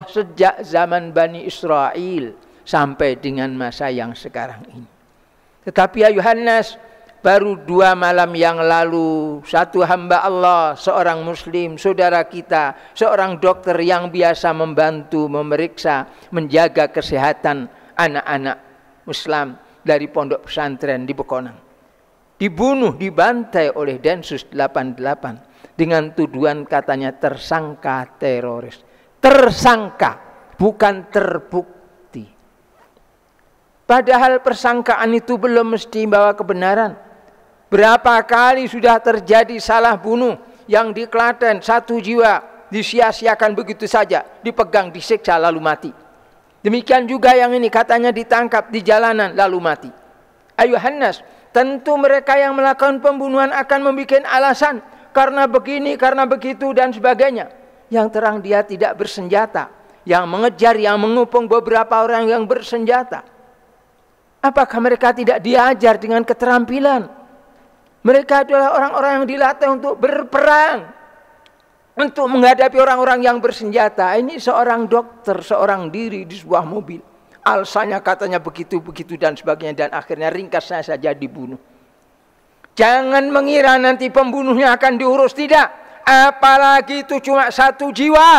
sejak zaman Bani Israel sampai dengan masa yang sekarang ini. Tetapi ya Yohanes, baru 2 malam yang lalu satu hamba Allah, seorang muslim, saudara kita, seorang dokter yang biasa membantu, memeriksa, menjaga kesehatan anak-anak Islam dari pondok pesantren di Bekonang, dibunuh, dibantai oleh Densus 88 dengan tuduhan katanya tersangka teroris. Tersangka, bukan terbukti. Padahal persangkaan itu belum mesti membawa kebenaran. Berapa kali sudah terjadi salah bunuh yang di Klaten, 1 jiwa disia-siakan begitu saja, dipegang, disiksa lalu mati. Demikian juga yang ini katanya ditangkap di jalanan lalu mati. Ayo Hannas, tentu mereka yang melakukan pembunuhan akan membuat alasan karena begini, karena begitu dan sebagainya. Yang terang dia tidak bersenjata, yang mengejar, yang mengepung beberapa orang yang bersenjata. Apakah mereka tidak diajar dengan keterampilan? Mereka adalah orang-orang yang dilatih untuk berperang, untuk menghadapi orang-orang yang bersenjata. Ini seorang dokter, seorang diri di sebuah mobil. Alasannya katanya begitu-begitu dan sebagainya. Dan akhirnya ringkasnya saja dibunuh. Jangan mengira nanti pembunuhnya akan diurus. Tidak. Apalagi itu cuma 1 jiwa.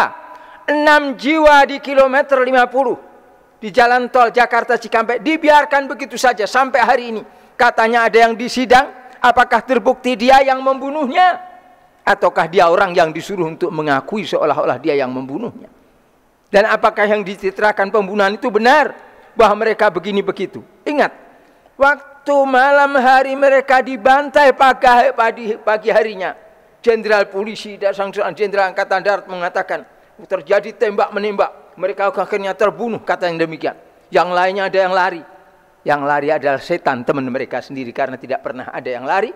6 jiwa di kilometer 50. Di jalan tol Jakarta Cikampek. Dibiarkan begitu saja sampai hari ini. Katanya ada yang disidang. Apakah terbukti dia yang membunuhnya? Ataukah dia orang yang disuruh untuk mengakui seolah-olah dia yang membunuhnya? Dan apakah yang dicitrakan pembunuhan itu benar? Bahwa mereka begini begitu. Ingat, waktu malam hari mereka dibantai pagi harinya. Jenderal polisi dan jenderal angkatan darat mengatakan terjadi tembak menembak. Mereka akhirnya terbunuh, katanya demikian. Yang lainnya ada yang lari. Yang lari adalah setan, teman mereka sendiri, karena tidak pernah ada yang lari.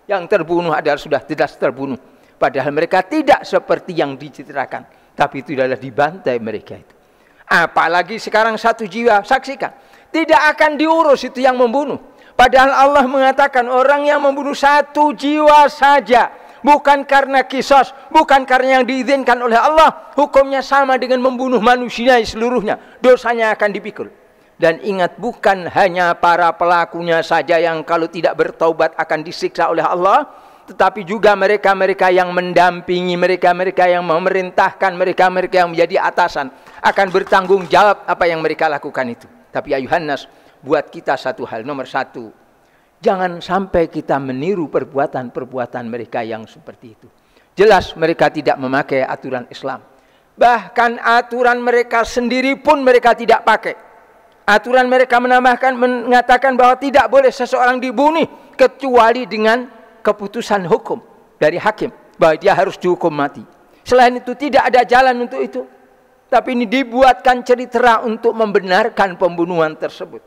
Yang terbunuh adalah sudah jelas terbunuh. Padahal mereka tidak seperti yang dicitrakan. Tapi itu adalah dibantai mereka itu. Apalagi sekarang 1 jiwa, saksikan. Tidak akan diurus itu yang membunuh. Padahal Allah mengatakan orang yang membunuh 1 jiwa saja. Bukan karena kisos, bukan karena yang diizinkan oleh Allah. Hukumnya sama dengan membunuh manusia seluruhnya. Dosanya akan dipikul. Dan ingat, bukan hanya para pelakunya saja yang kalau tidak bertaubat akan disiksa oleh Allah, tetapi juga mereka-mereka yang mendampingi, mereka-mereka yang memerintahkan, mereka-mereka yang menjadi atasan akan bertanggung jawab apa yang mereka lakukan itu. Tapi ya Yohanes, buat kita satu hal, nomor 1, jangan sampai kita meniru perbuatan-perbuatan mereka yang seperti itu. Jelas mereka tidak memakai aturan Islam. Bahkan aturan mereka sendiri pun mereka tidak pakai. Aturan mereka mengatakan bahwa tidak boleh seseorang dibunuh kecuali dengan keputusan hukum dari hakim bahwa dia harus dihukum mati. Selain itu tidak ada jalan untuk itu. Tapi ini dibuatkan cerita untuk membenarkan pembunuhan tersebut.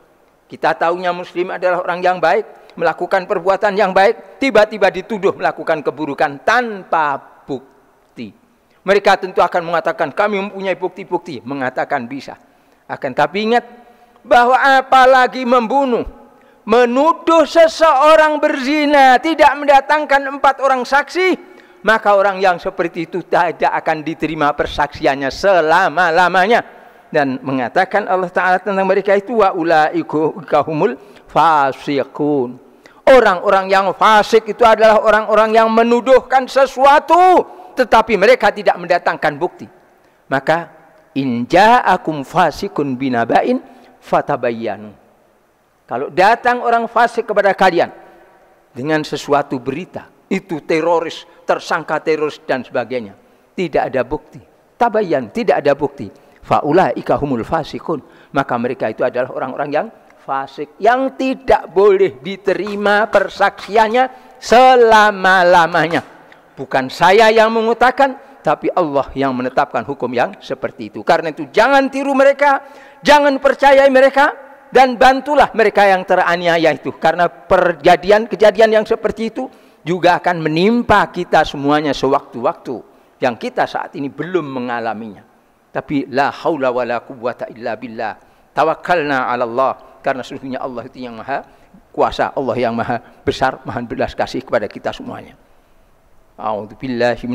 Kita tahunya muslim adalah orang yang baik, melakukan perbuatan yang baik, tiba-tiba dituduh melakukan keburukan tanpa bukti. Mereka tentu akan mengatakan kami mempunyai bukti-bukti, mengatakan bisa. Akan tapi ingat bahwa apalagi membunuh, menuduh seseorang berzina, tidak mendatangkan 4 orang saksi, maka orang yang seperti itu tidak akan diterima persaksiannya selama-lamanya. Dan mengatakan Allah Ta'ala tentang mereka itu, wa ulaika humul fasiqun. Orang-orang yang fasik itu adalah orang-orang yang menuduhkan sesuatu, tetapi mereka tidak mendatangkan bukti. Maka in ja'akum fasikun binaba'in fatabayyanu. Kalau datang orang fasik kepada kalian dengan sesuatu berita, itu teroris, tersangka teroris dan sebagainya, tidak ada bukti. Tabayyan, tidak ada bukti. Faulaika humul fasikun. Maka mereka itu adalah orang-orang yang fasik, yang tidak boleh diterima persaksiannya selama-lamanya. Bukan saya yang mengutakan, tapi Allah yang menetapkan hukum yang seperti itu. Karena itu jangan tiru mereka, jangan percayai mereka, dan bantulah mereka yang teraniaya itu. Karena kejadian yang seperti itu juga akan menimpa kita semuanya sewaktu-waktu yang kita saat ini belum mengalaminya. Tapi la haula wala quwwata illa billah. Tawakkalna 'ala Allah, karena sesungguhnya Allah itu yang maha kuasa, Allah yang maha besar, maha belas kasih kepada kita semuanya. A'udzubillahi